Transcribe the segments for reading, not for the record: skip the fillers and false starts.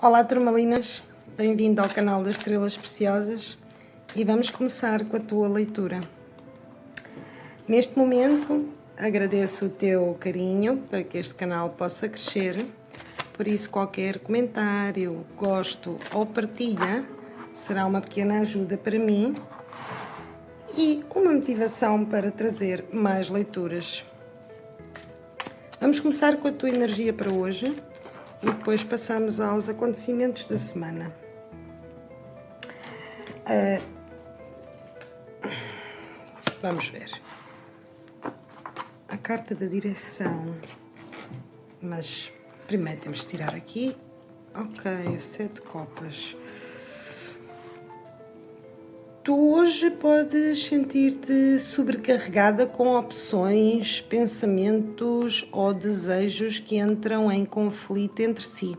Olá turmalinas, bem-vindo ao canal das Estrelas Preciosas e vamos começar com a tua leitura. Neste momento agradeço o teu carinho para que este canal possa crescer, por isso qualquer comentário, gosto ou partilha será uma pequena ajuda para mim e uma motivação para trazer mais leituras. Vamos começar com a tua energia para hoje e depois passamos aos acontecimentos da semana. Vamos ver. A carta da direção. Mas primeiro temos de tirar aqui. Ok, o 7 de copas. Tu hoje podes sentir-te sobrecarregada com opções, pensamentos ou desejos que entram em conflito entre si.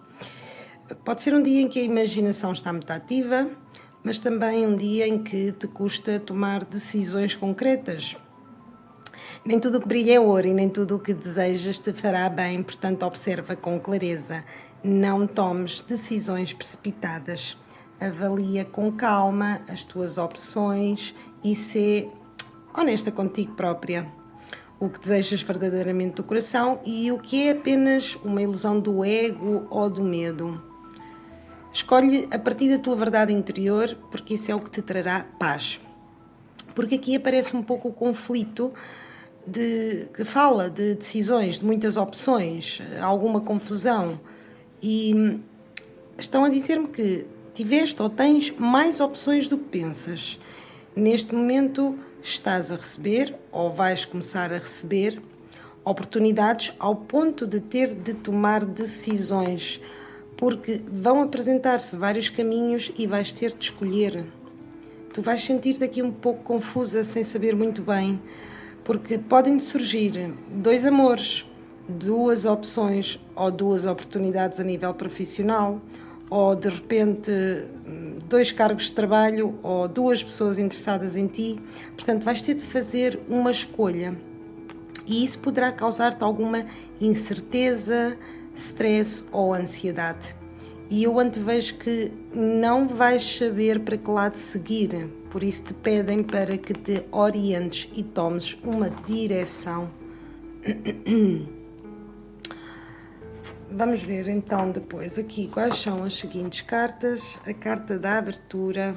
Pode ser um dia em que a imaginação está muito ativa, mas também um dia em que te custa tomar decisões concretas. Nem tudo o que brilha é ouro e nem tudo o que desejas te fará bem, portanto observa com clareza. Não tomes decisões precipitadas. Avalia com calma as tuas opções e sê honesta contigo própria. O que desejas verdadeiramente do coração e o que é apenas uma ilusão do ego ou do medo. Escolhe a partir da tua verdade interior, porque isso é o que te trará paz. Porque aqui aparece um pouco o conflito que fala de decisões, de muitas opções, alguma confusão. E estão a dizer-me que tiveste ou tens mais opções do que pensas. Neste momento estás a receber ou vais começar a receber oportunidades ao ponto de ter de tomar decisões, porque vão apresentar-se vários caminhos e vais ter de escolher. Tu vais sentir-te aqui um pouco confusa, sem saber muito bem, porque podem surgir 2 amores, 2 opções ou 2 oportunidades a nível profissional, ou de repente 2 cargos de trabalho ou 2 pessoas interessadas em ti. Portanto, vais ter de fazer uma escolha e isso poderá causar-te alguma incerteza, stress ou ansiedade. E eu antevejo que não vais saber para que lado seguir, por isso te pedem para que te orientes e tomes uma direção. Vamos ver então depois aqui quais são as seguintes cartas. A carta da abertura,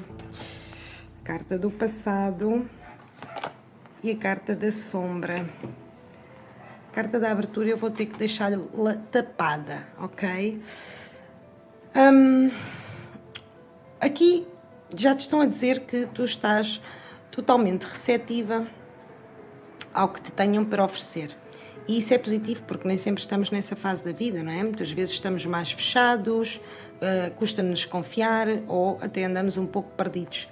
a carta do passado e a carta da sombra. A carta da abertura eu vou ter que deixá-la tapada, ok? Aqui já te estão a dizer que tu estás totalmente receptiva ao que te tenham para oferecer. E isso é positivo porque nem sempre estamos nessa fase da vida, não é? Muitas vezes estamos mais fechados, custa-nos confiar ou até andamos um pouco perdidos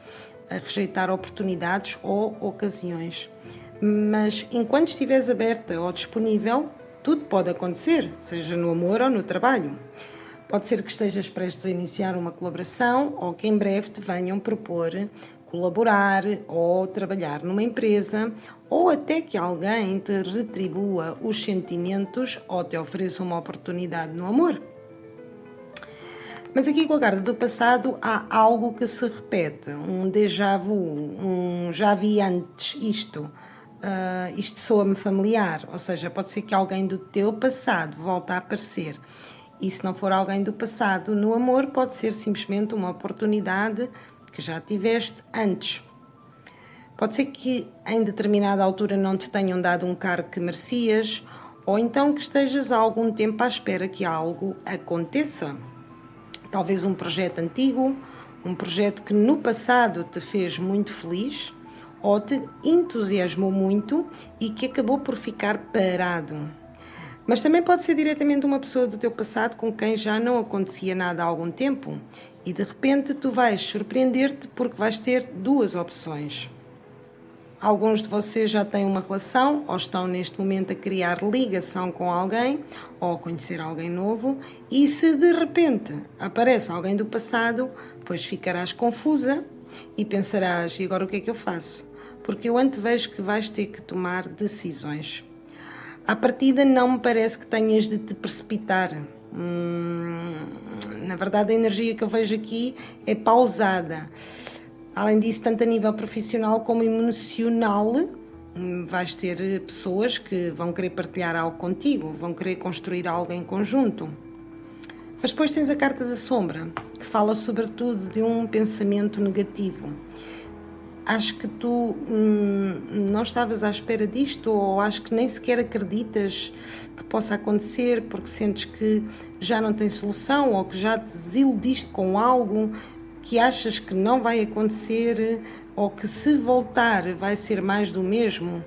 a rejeitar oportunidades ou ocasiões. Mas enquanto estiveres aberta ou disponível, tudo pode acontecer, seja no amor ou no trabalho. Pode ser que estejas prestes a iniciar uma colaboração ou que em breve te venham propor colaborar ou trabalhar numa empresa, ou até que alguém te retribua os sentimentos ou te ofereça uma oportunidade no amor. Mas aqui com a carta do passado há algo que se repete, um déjà vu, já vi antes isto. Isto soa-me familiar, ou seja, pode ser que alguém do teu passado volte a aparecer. E se não for alguém do passado no amor, pode ser simplesmente uma oportunidade que já tiveste antes. Pode ser que em determinada altura não te tenham dado um cargo que merecias, ou então que estejas há algum tempo à espera que algo aconteça. Talvez um projeto antigo, um projeto que no passado te fez muito feliz, ou te entusiasmou muito e que acabou por ficar parado. Mas também pode ser diretamente uma pessoa do teu passado com quem já não acontecia nada há algum tempo e de repente tu vais surpreender-te porque vais ter 2 opções. Alguns de vocês já têm uma relação ou estão neste momento a criar ligação com alguém ou a conhecer alguém novo e se de repente aparece alguém do passado, pois ficarás confusa e pensarás, e agora o que é que eu faço? porque eu antevejo que vais ter que tomar decisões. À partida não me parece que tenhas de te precipitar. Na verdade a energia que eu vejo aqui é pausada. Além disso, tanto a nível profissional como emocional, vais ter pessoas que vão querer partilhar algo contigo, vão querer construir algo em conjunto. Mas depois tens a carta da sombra, que fala sobretudo de um pensamento negativo. Acho que tu não estavas à espera disto, ou acho que nem sequer acreditas que possa acontecer, porque sentes que já não tem solução, ou que já te desiludiste com algo que achas que não vai acontecer, ou que se voltar vai ser mais do mesmo,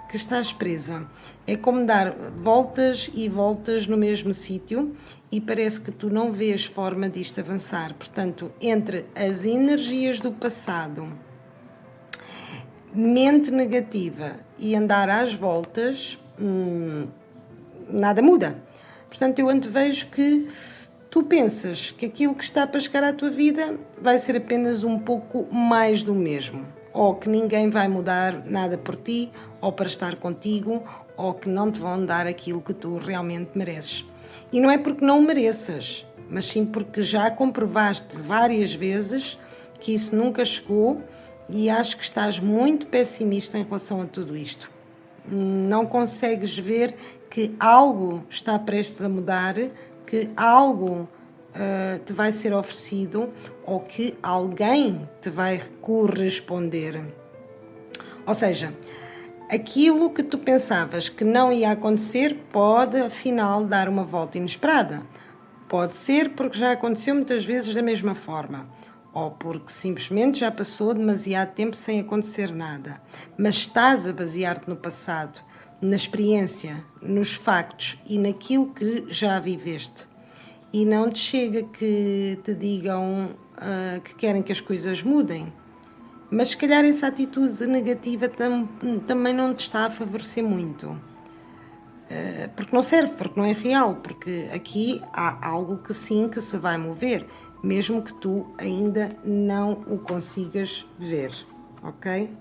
que estás presa. É como dar voltas e voltas no mesmo sítio e parece que tu não vês forma disto avançar. Portanto, entre as energias do passado, mente negativa e andar às voltas, nada muda. Portanto, eu antevejo que tu pensas que aquilo que está para chegar à tua vida vai ser apenas um pouco mais do mesmo, ou que ninguém vai mudar nada por ti, ou para estar contigo, ou que não te vão dar aquilo que tu realmente mereces. E não é porque não o mereças, mas sim porque já comprovaste várias vezes que isso nunca chegou, e acho que estás muito pessimista em relação a tudo isto. Não consegues ver que algo está prestes a mudar, que algo te vai ser oferecido, ou que alguém te vai corresponder. Ou seja, aquilo que tu pensavas que não ia acontecer pode afinal dar uma volta inesperada. Pode ser porque já aconteceu muitas vezes da mesma forma, ou porque simplesmente já passou demasiado tempo sem acontecer nada. Mas estás a basear-te no passado, na experiência, nos factos e naquilo que já viveste. E não te chega que te digam que querem que as coisas mudem. Mas se calhar essa atitude negativa também não te está a favorecer muito. Porque não serve, porque não é real, porque aqui há algo que sim, que se vai mover, mesmo que tu ainda não o consigas ver, ok?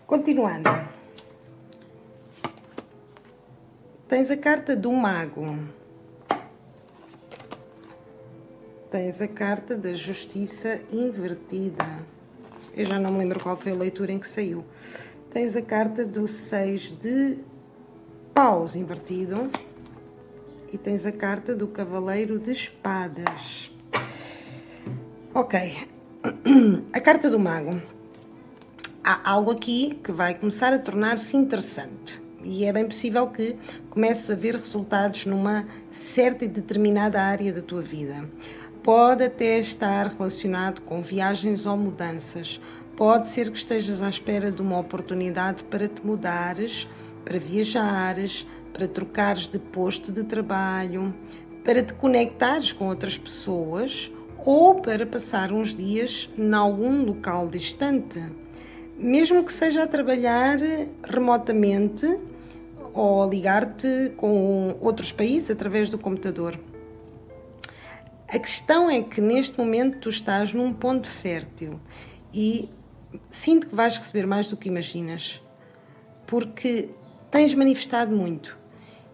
Continuando. Tens a carta do mago. Tens a carta da justiça invertida. Eu já não me lembro qual foi a leitura em que saiu. Tens a carta do 6 de paus invertido. E tens a carta do cavaleiro de espadas. Ok. A carta do mago. Há algo aqui que vai começar a tornar-se interessante. E é bem possível que comeces a ver resultados numa certa e determinada área da tua vida. Pode até estar relacionado com viagens ou mudanças. Pode ser que estejas à espera de uma oportunidade para te mudares, para viajares, para trocares de posto de trabalho, para te conectares com outras pessoas ou para passar uns dias em algum local distante. Mesmo que seja a trabalhar remotamente ou a ligar-te com outros países através do computador. A questão é que neste momento tu estás num ponto fértil e sinto que vais receber mais do que imaginas, porque tens manifestado muito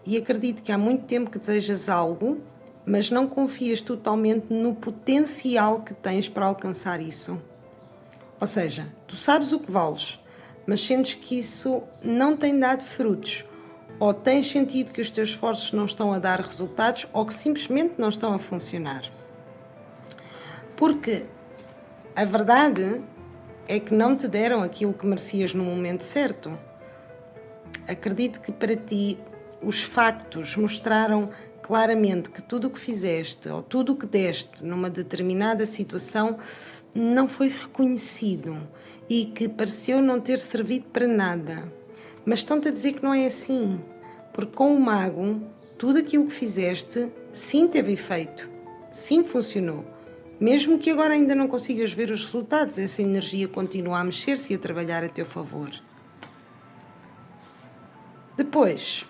e acredito que há muito tempo que desejas algo, mas não confias totalmente no potencial que tens para alcançar isso. Ou seja, tu sabes o que vales, mas sentes que isso não tem dado frutos, ou tens sentido que os teus esforços não estão a dar resultados, ou que simplesmente não estão a funcionar. Porque a verdade é que não te deram aquilo que merecias no momento certo. Acredito que para ti os factos mostraram claramente que tudo o que fizeste ou tudo o que deste numa determinada situação não foi reconhecido e que pareceu não ter servido para nada. Mas estão-te a dizer que não é assim, porque com o mago, tudo aquilo que fizeste, sim teve efeito, sim funcionou. Mesmo que agora ainda não consigas ver os resultados, essa energia continua a mexer-se e a trabalhar a teu favor. Depois,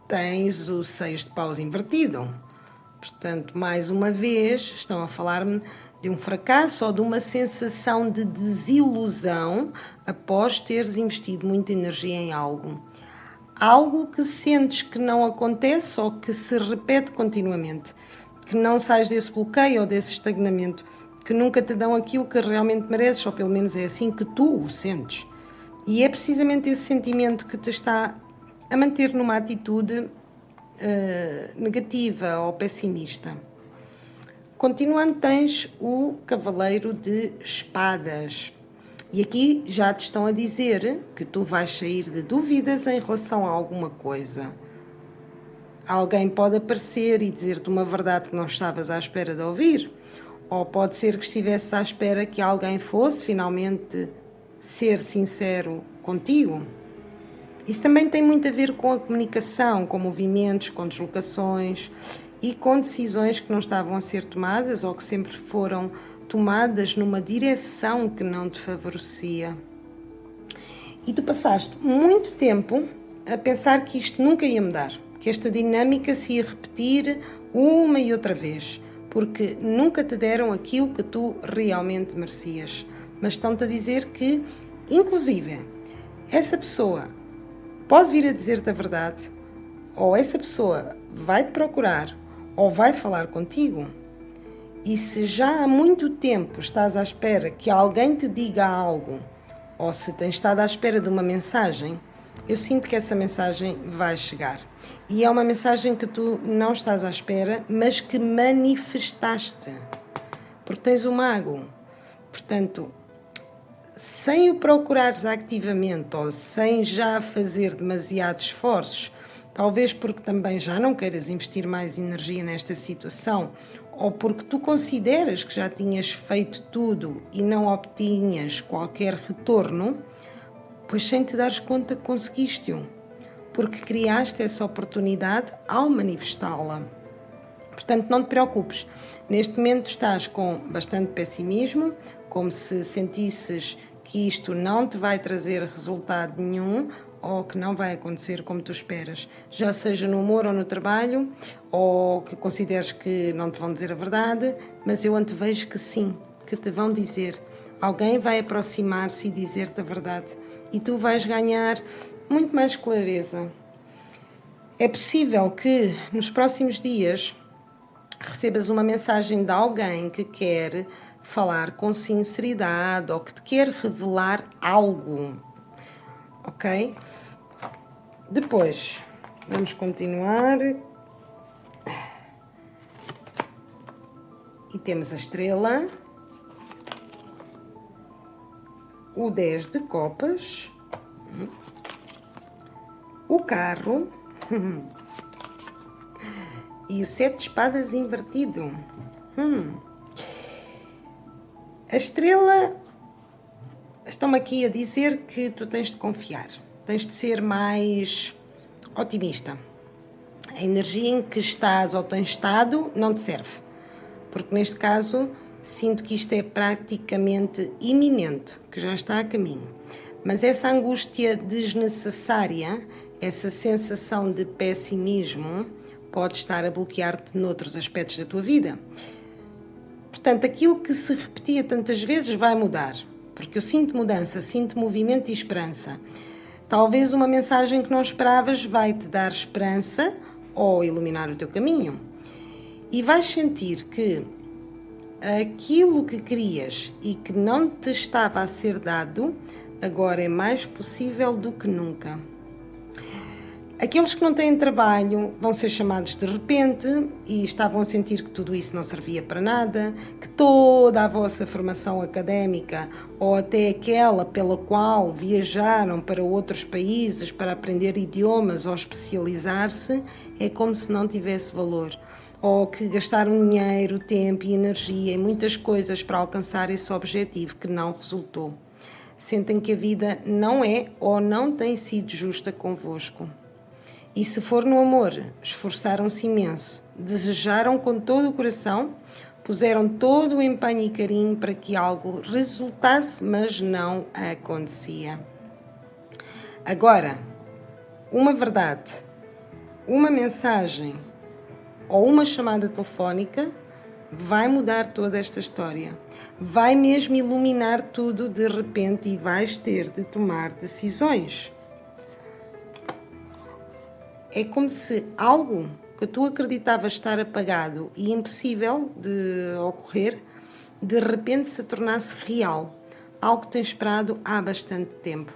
tens o 6 de paus invertido. Portanto, mais uma vez, estão a falar-me de um fracasso ou de uma sensação de desilusão após teres investido muita energia em algo. Algo que sentes que não acontece ou que se repete continuamente, que não sais desse bloqueio ou desse estagnamento, que nunca te dão aquilo que realmente mereces, ou pelo menos é assim que tu o sentes. E é precisamente esse sentimento que te está a manter numa atitude negativa ou pessimista. Continuando, tens o Cavaleiro de Espadas. E aqui já te estão a dizer que tu vais sair de dúvidas em relação a alguma coisa. Alguém pode aparecer e dizer-te uma verdade que não estavas à espera de ouvir. Ou pode ser que estivesse à espera que alguém fosse finalmente ser sincero contigo. Isso também tem muito a ver com a comunicação, com movimentos, com deslocações e com decisões que não estavam a ser tomadas ou que sempre foram tomadas numa direção que não te favorecia. E tu passaste muito tempo a pensar que isto nunca ia mudar, que esta dinâmica se ia repetir uma e outra vez, porque nunca te deram aquilo que tu realmente merecias. Mas estão-te a dizer que, inclusive, essa pessoa pode vir a dizer-te a verdade, ou essa pessoa vai-te procurar, ou vai falar contigo. E se já há muito tempo estás à espera que alguém te diga algo, ou se tens estado à espera de uma mensagem, eu sinto que essa mensagem vai chegar. E é uma mensagem que tu não estás à espera, mas que manifestaste. Porque tens o Mago. Portanto, sem o procurares ativamente ou sem já fazer demasiados esforços, talvez porque também já não queiras investir mais energia nesta situação, ou porque tu consideras que já tinhas feito tudo e não obtinhas qualquer retorno, pois sem te dares conta que conseguiste-o, porque criaste essa oportunidade ao manifestá-la. Portanto, não te preocupes. Neste momento estás com bastante pessimismo, como se sentisses que isto não te vai trazer resultado nenhum ou que não vai acontecer como tu esperas, já seja no amor ou no trabalho, ou que consideres que não te vão dizer a verdade, mas eu antevejo que sim, que te vão dizer. Alguém vai aproximar-se e dizer-te a verdade e tu vais ganhar muito mais clareza. É possível que nos próximos dias recebas uma mensagem de alguém que quer falar com sinceridade ou que te quer revelar algo, ok? Depois, vamos continuar. E temos a estrela, o 10 de copas, o carro e o 7 de espadas invertido. A estrela, estão-me aqui a dizer que tu tens de confiar, tens de ser mais otimista. A energia em que estás ou tens estado não te serve, porque neste caso sinto que isto é praticamente iminente, que já está a caminho. Mas essa angústia desnecessária, essa sensação de pessimismo, pode estar a bloquear-te noutros aspectos da tua vida. Portanto, aquilo que se repetia tantas vezes vai mudar, porque eu sinto mudança, sinto movimento e esperança. Talvez uma mensagem que não esperavas vai te dar esperança ou iluminar o teu caminho. E vais sentir que aquilo que querias e que não te estava a ser dado, agora é mais possível do que nunca. Aqueles que não têm trabalho vão ser chamados de repente e estavam a sentir que tudo isso não servia para nada, que toda a vossa formação académica ou até aquela pela qual viajaram para outros países para aprender idiomas ou especializar-se é como se não tivesse valor, ou que gastaram dinheiro, tempo e energia em muitas coisas para alcançar esse objetivo que não resultou. Sentem que a vida não é ou não tem sido justa convosco. E se for no amor, esforçaram-se imenso, desejaram com todo o coração, puseram todo o empenho e carinho para que algo resultasse, mas não acontecia. Agora, uma verdade, uma mensagem ou uma chamada telefónica vai mudar toda esta história. Vai mesmo iluminar tudo de repente e vais ter de tomar decisões. É como se algo que tu acreditavas estar apagado e impossível de ocorrer, de repente se tornasse real. Algo que tens esperado há bastante tempo.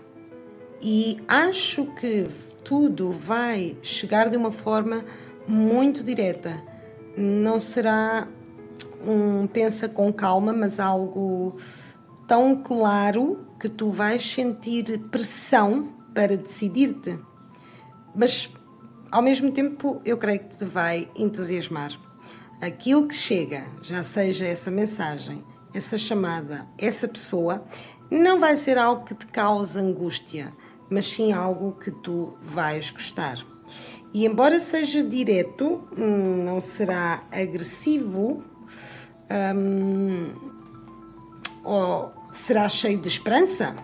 E acho que tudo vai chegar de uma forma muito direta. Não será pensa com calma, mas algo tão claro que tu vais sentir pressão para decidir-te. Mas, ao mesmo tempo, eu creio que te vai entusiasmar. Aquilo que chega, já seja essa mensagem, essa chamada, essa pessoa, não vai ser algo que te cause angústia, mas sim algo que tu vais gostar. E embora seja direto, não será agressivo, ou será cheio de esperança?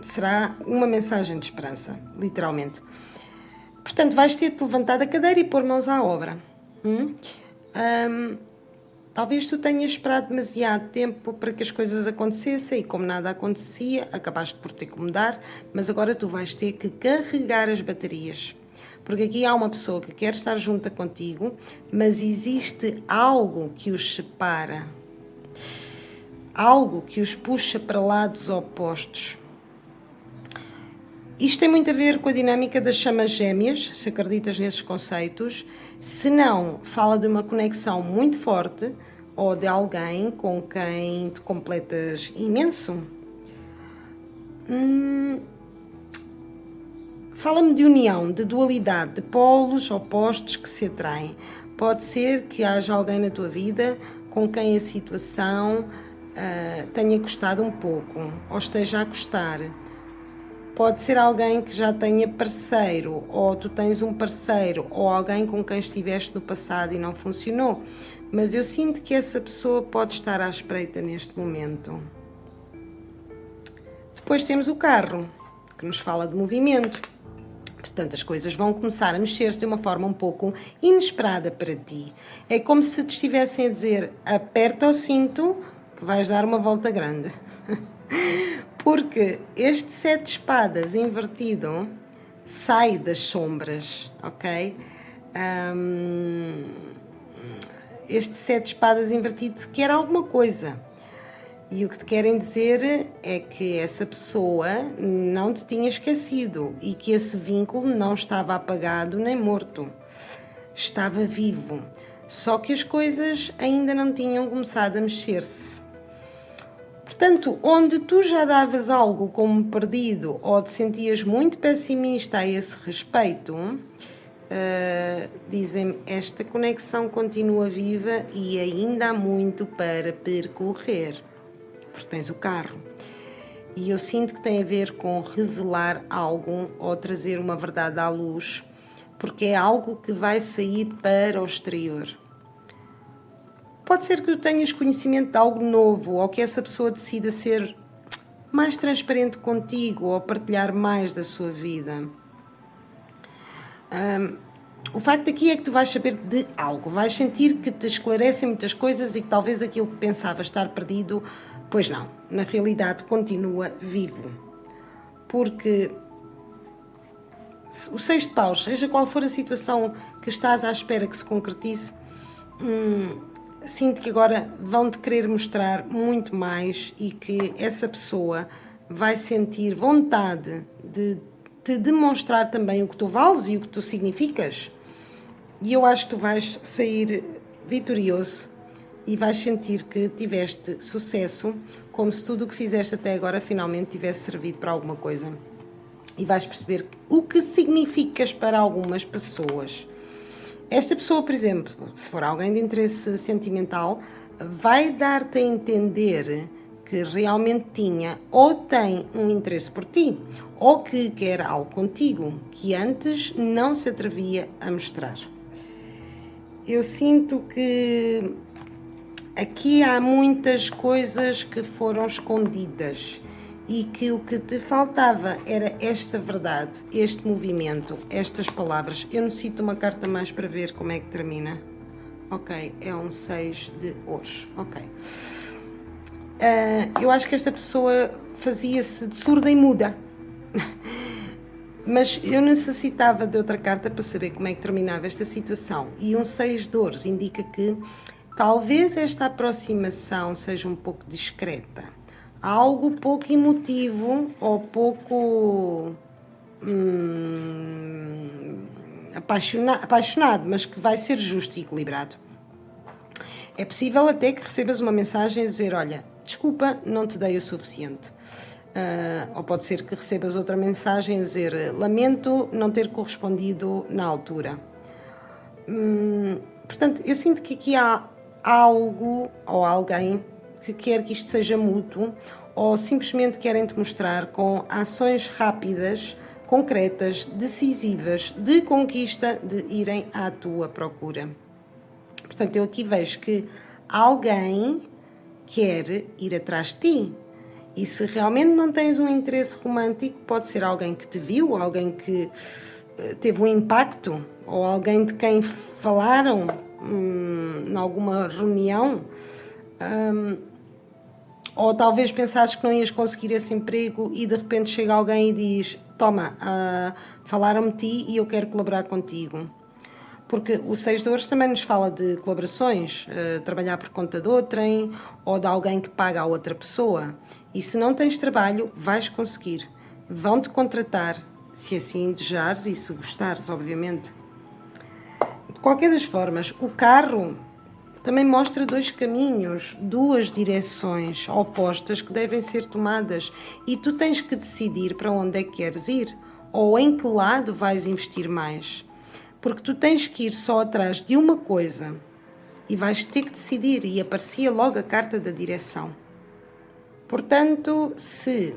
Será uma mensagem de esperança, literalmente. Portanto, vais ter de levantar da cadeira e pôr mãos à obra. Talvez tu tenhas esperado demasiado tempo para que as coisas acontecessem e como nada acontecia, acabaste por ter que mudar, mas agora tu vais ter que carregar as baterias. Porque aqui há uma pessoa que quer estar junta contigo, mas existe algo que os separa. Algo que os puxa para lados opostos. Isto tem muito a ver com a dinâmica das chamas gêmeas, se acreditas nesses conceitos. Se não, fala de uma conexão muito forte ou de alguém com quem te completas imenso. Fala-me de união, de dualidade, de polos opostos que se atraem. Pode ser que haja alguém na tua vida com quem a situação tenha custado um pouco ou esteja a custar. Pode ser alguém que já tenha parceiro, ou tu tens um parceiro, ou alguém com quem estiveste no passado e não funcionou. Mas eu sinto que essa pessoa pode estar à espreita neste momento. Depois temos o carro, que nos fala de movimento. Portanto, as coisas vão começar a mexer-se de uma forma um pouco inesperada para ti. É como se te estivessem a dizer, aperta o cinto que vais dar uma volta grande. Porque este 7 de espadas invertido sai das sombras, ok? Este 7 de espadas invertido quer alguma coisa. E o que te querem dizer é que essa pessoa não te tinha esquecido e que esse vínculo não estava apagado nem morto. Estava vivo. Só que as coisas ainda não tinham começado a mexer-se. Portanto, onde tu já davas algo como perdido ou te sentias muito pessimista a esse respeito, dizem-me, esta conexão continua viva e ainda há muito para percorrer. Porque tens o carro. E eu sinto que tem a ver com revelar algo ou trazer uma verdade à luz, porque é algo que vai sair para o exterior. Pode ser que tu tenhas conhecimento de algo novo ou que essa pessoa decida ser mais transparente contigo ou partilhar mais da sua vida. O facto aqui é que tu vais saber de algo, vais sentir que te esclarecem muitas coisas e que talvez aquilo que pensavas estar perdido, pois não, na realidade continua vivo. Porque o 6 de paus, seja qual for a situação que estás à espera que se concretize, sinto que agora vão-te querer mostrar muito mais e que essa pessoa vai sentir vontade de te demonstrar também o que tu vales e o que tu significas. E eu acho que tu vais sair vitorioso e vais sentir que tiveste sucesso, como se tudo o que fizeste até agora finalmente tivesse servido para alguma coisa. E vais perceber o que significas para algumas pessoas. Esta pessoa, por exemplo, se for alguém de interesse sentimental, vai dar-te a entender que realmente tinha ou tem um interesse por ti, ou que quer algo contigo, que antes não se atrevia a mostrar. Eu sinto que aqui há muitas coisas que foram escondidas e que o que te faltava era esta verdade, este movimento, estas palavras. Eu necessito uma carta mais para ver como é que termina. Ok, é um 6 de ouros. Ok. Eu acho que esta pessoa fazia-se de surda e muda. Mas eu necessitava de outra carta para saber como é que terminava esta situação. E um 6 de ouros indica que talvez esta aproximação seja um pouco discreta. Algo pouco emotivo ou pouco apaixonado, mas que vai ser justo e equilibrado. É possível até que recebas uma mensagem a dizer: olha, desculpa, não te dei o suficiente. Ou pode ser que recebas outra mensagem a dizer: lamento não ter correspondido na altura. Portanto, eu sinto que aqui há algo ou alguém que quer que isto seja mútuo, ou simplesmente querem-te mostrar com ações rápidas, concretas, decisivas, de conquista, de irem à tua procura. Portanto, eu aqui vejo que alguém quer ir atrás de ti. E se realmente não tens um interesse romântico, pode ser alguém que te viu, alguém que teve um impacto, ou alguém de quem falaram em alguma reunião, ou talvez pensasses que não ias conseguir esse emprego e de repente chega alguém e diz: toma, falaram-me de ti e eu quero colaborar contigo. Porque o 6 de ouros também nos fala de colaborações, trabalhar por conta de outrem ou de alguém que paga a outra pessoa. E se não tens trabalho, vais conseguir. Vão-te contratar, se assim desejares e se gostares, obviamente. De qualquer das formas, o carro também mostra dois caminhos, duas direções opostas que devem ser tomadas e tu tens que decidir para onde é que queres ir ou em que lado vais investir mais. Porque tu tens que ir só atrás de uma coisa e vais ter que decidir, e aparecia logo a carta da direção. Portanto, se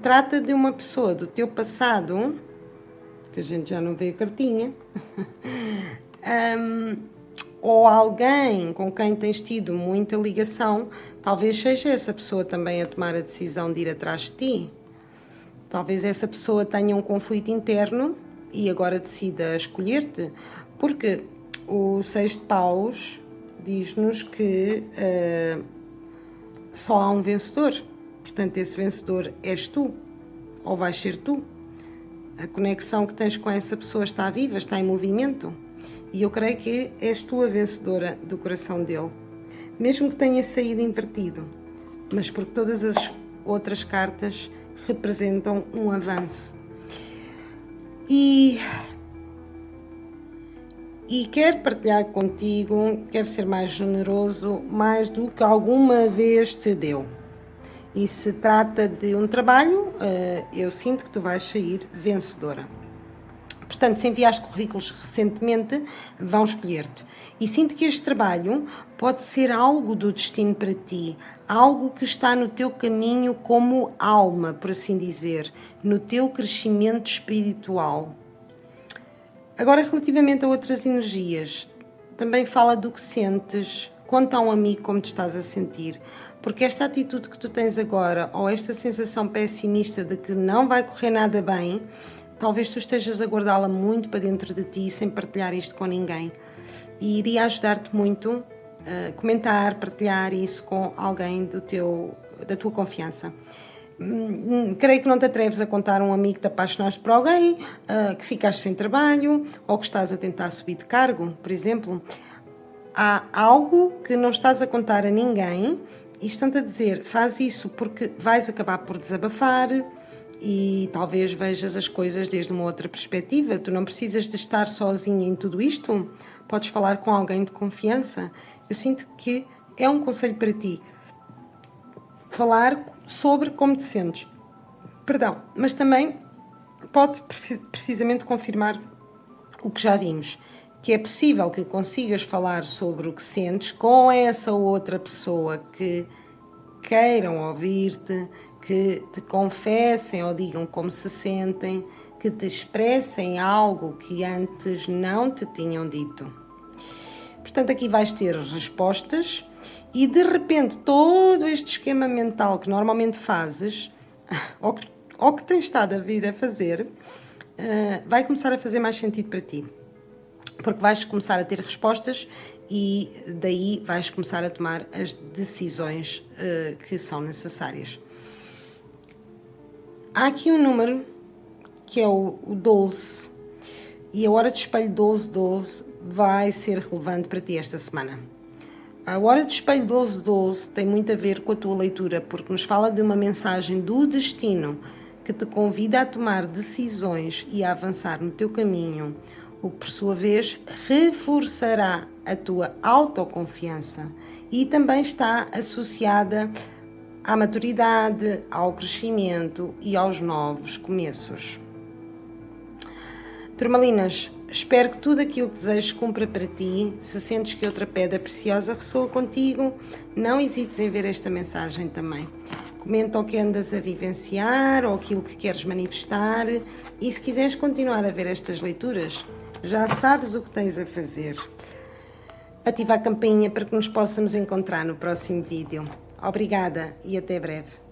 trata de uma pessoa do teu passado, que a gente já não vê a cartinha, ou alguém com quem tens tido muita ligação, talvez seja essa pessoa também a tomar a decisão de ir atrás de ti. Talvez essa pessoa tenha um conflito interno e agora decida escolher-te, porque o 6 de paus diz-nos que só há um vencedor. Portanto, esse vencedor és tu, ou vais ser tu. A conexão que tens com essa pessoa está viva, está em movimento. E eu creio que és tu a vencedora do coração dele. Mesmo que tenha saído invertido, mas porque todas as outras cartas representam um avanço. E quer partilhar contigo, quer ser mais generoso, mais do que alguma vez te deu. E se trata de um trabalho, eu sinto que tu vais sair vencedora. Portanto, se enviaste currículos recentemente, vão escolher-te. E sinto que este trabalho pode ser algo do destino para ti, algo que está no teu caminho como alma, por assim dizer, no teu crescimento espiritual. Agora, relativamente a outras energias, também fala do que sentes, conta a um amigo como te estás a sentir, porque esta atitude que tu tens agora, ou esta sensação pessimista de que não vai correr nada bem, talvez tu estejas a guardá-la muito para dentro de ti, sem partilhar isto com ninguém. E iria ajudar-te muito a comentar, partilhar isso com alguém da tua confiança. Creio que não te atreves a contar a um amigo que te apaixonaste por alguém, que ficaste sem trabalho, ou que estás a tentar subir de cargo, por exemplo. Há algo que não estás a contar a ninguém e estão-te a dizer: faz isso porque vais acabar por desabafar e talvez vejas as coisas desde uma outra perspectiva. Tu não precisas de estar sozinha em tudo isto. Podes falar com alguém de confiança. Eu sinto que é um conselho para ti. Falar sobre como te sentes. Perdão, mas também pode precisamente confirmar o que já vimos, que é possível que consigas falar sobre o que sentes com essa outra pessoa que queiram ouvir-te, que te confessem ou digam como se sentem, que te expressem algo que antes não te tinham dito. Portanto, aqui vais ter respostas e, de repente, todo este esquema mental que normalmente fazes, ou que tens estado a vir a fazer, vai começar a fazer mais sentido para ti. porque vais começar a ter respostas e daí vais começar a tomar as decisões que são necessárias. Há aqui um número que é o 12 e a hora de espelho 12-12 vai ser relevante para ti esta semana. A hora de espelho 12-12 tem muito a ver com a tua leitura, porque nos fala de uma mensagem do destino que te convida a tomar decisões e a avançar no teu caminho, o que por sua vez reforçará a tua autoconfiança e também está associada à maturidade, ao crescimento e aos novos começos. Turmalinas, espero que tudo aquilo que desejas cumpra para ti. Se sentes que outra pedra preciosa ressoa contigo, não hesites em ver esta mensagem também. Comenta o que andas a vivenciar ou aquilo que queres manifestar e se quiseres continuar a ver estas leituras, já sabes o que tens a fazer. Ativa a campainha para que nos possamos encontrar no próximo vídeo. Obrigada e até breve.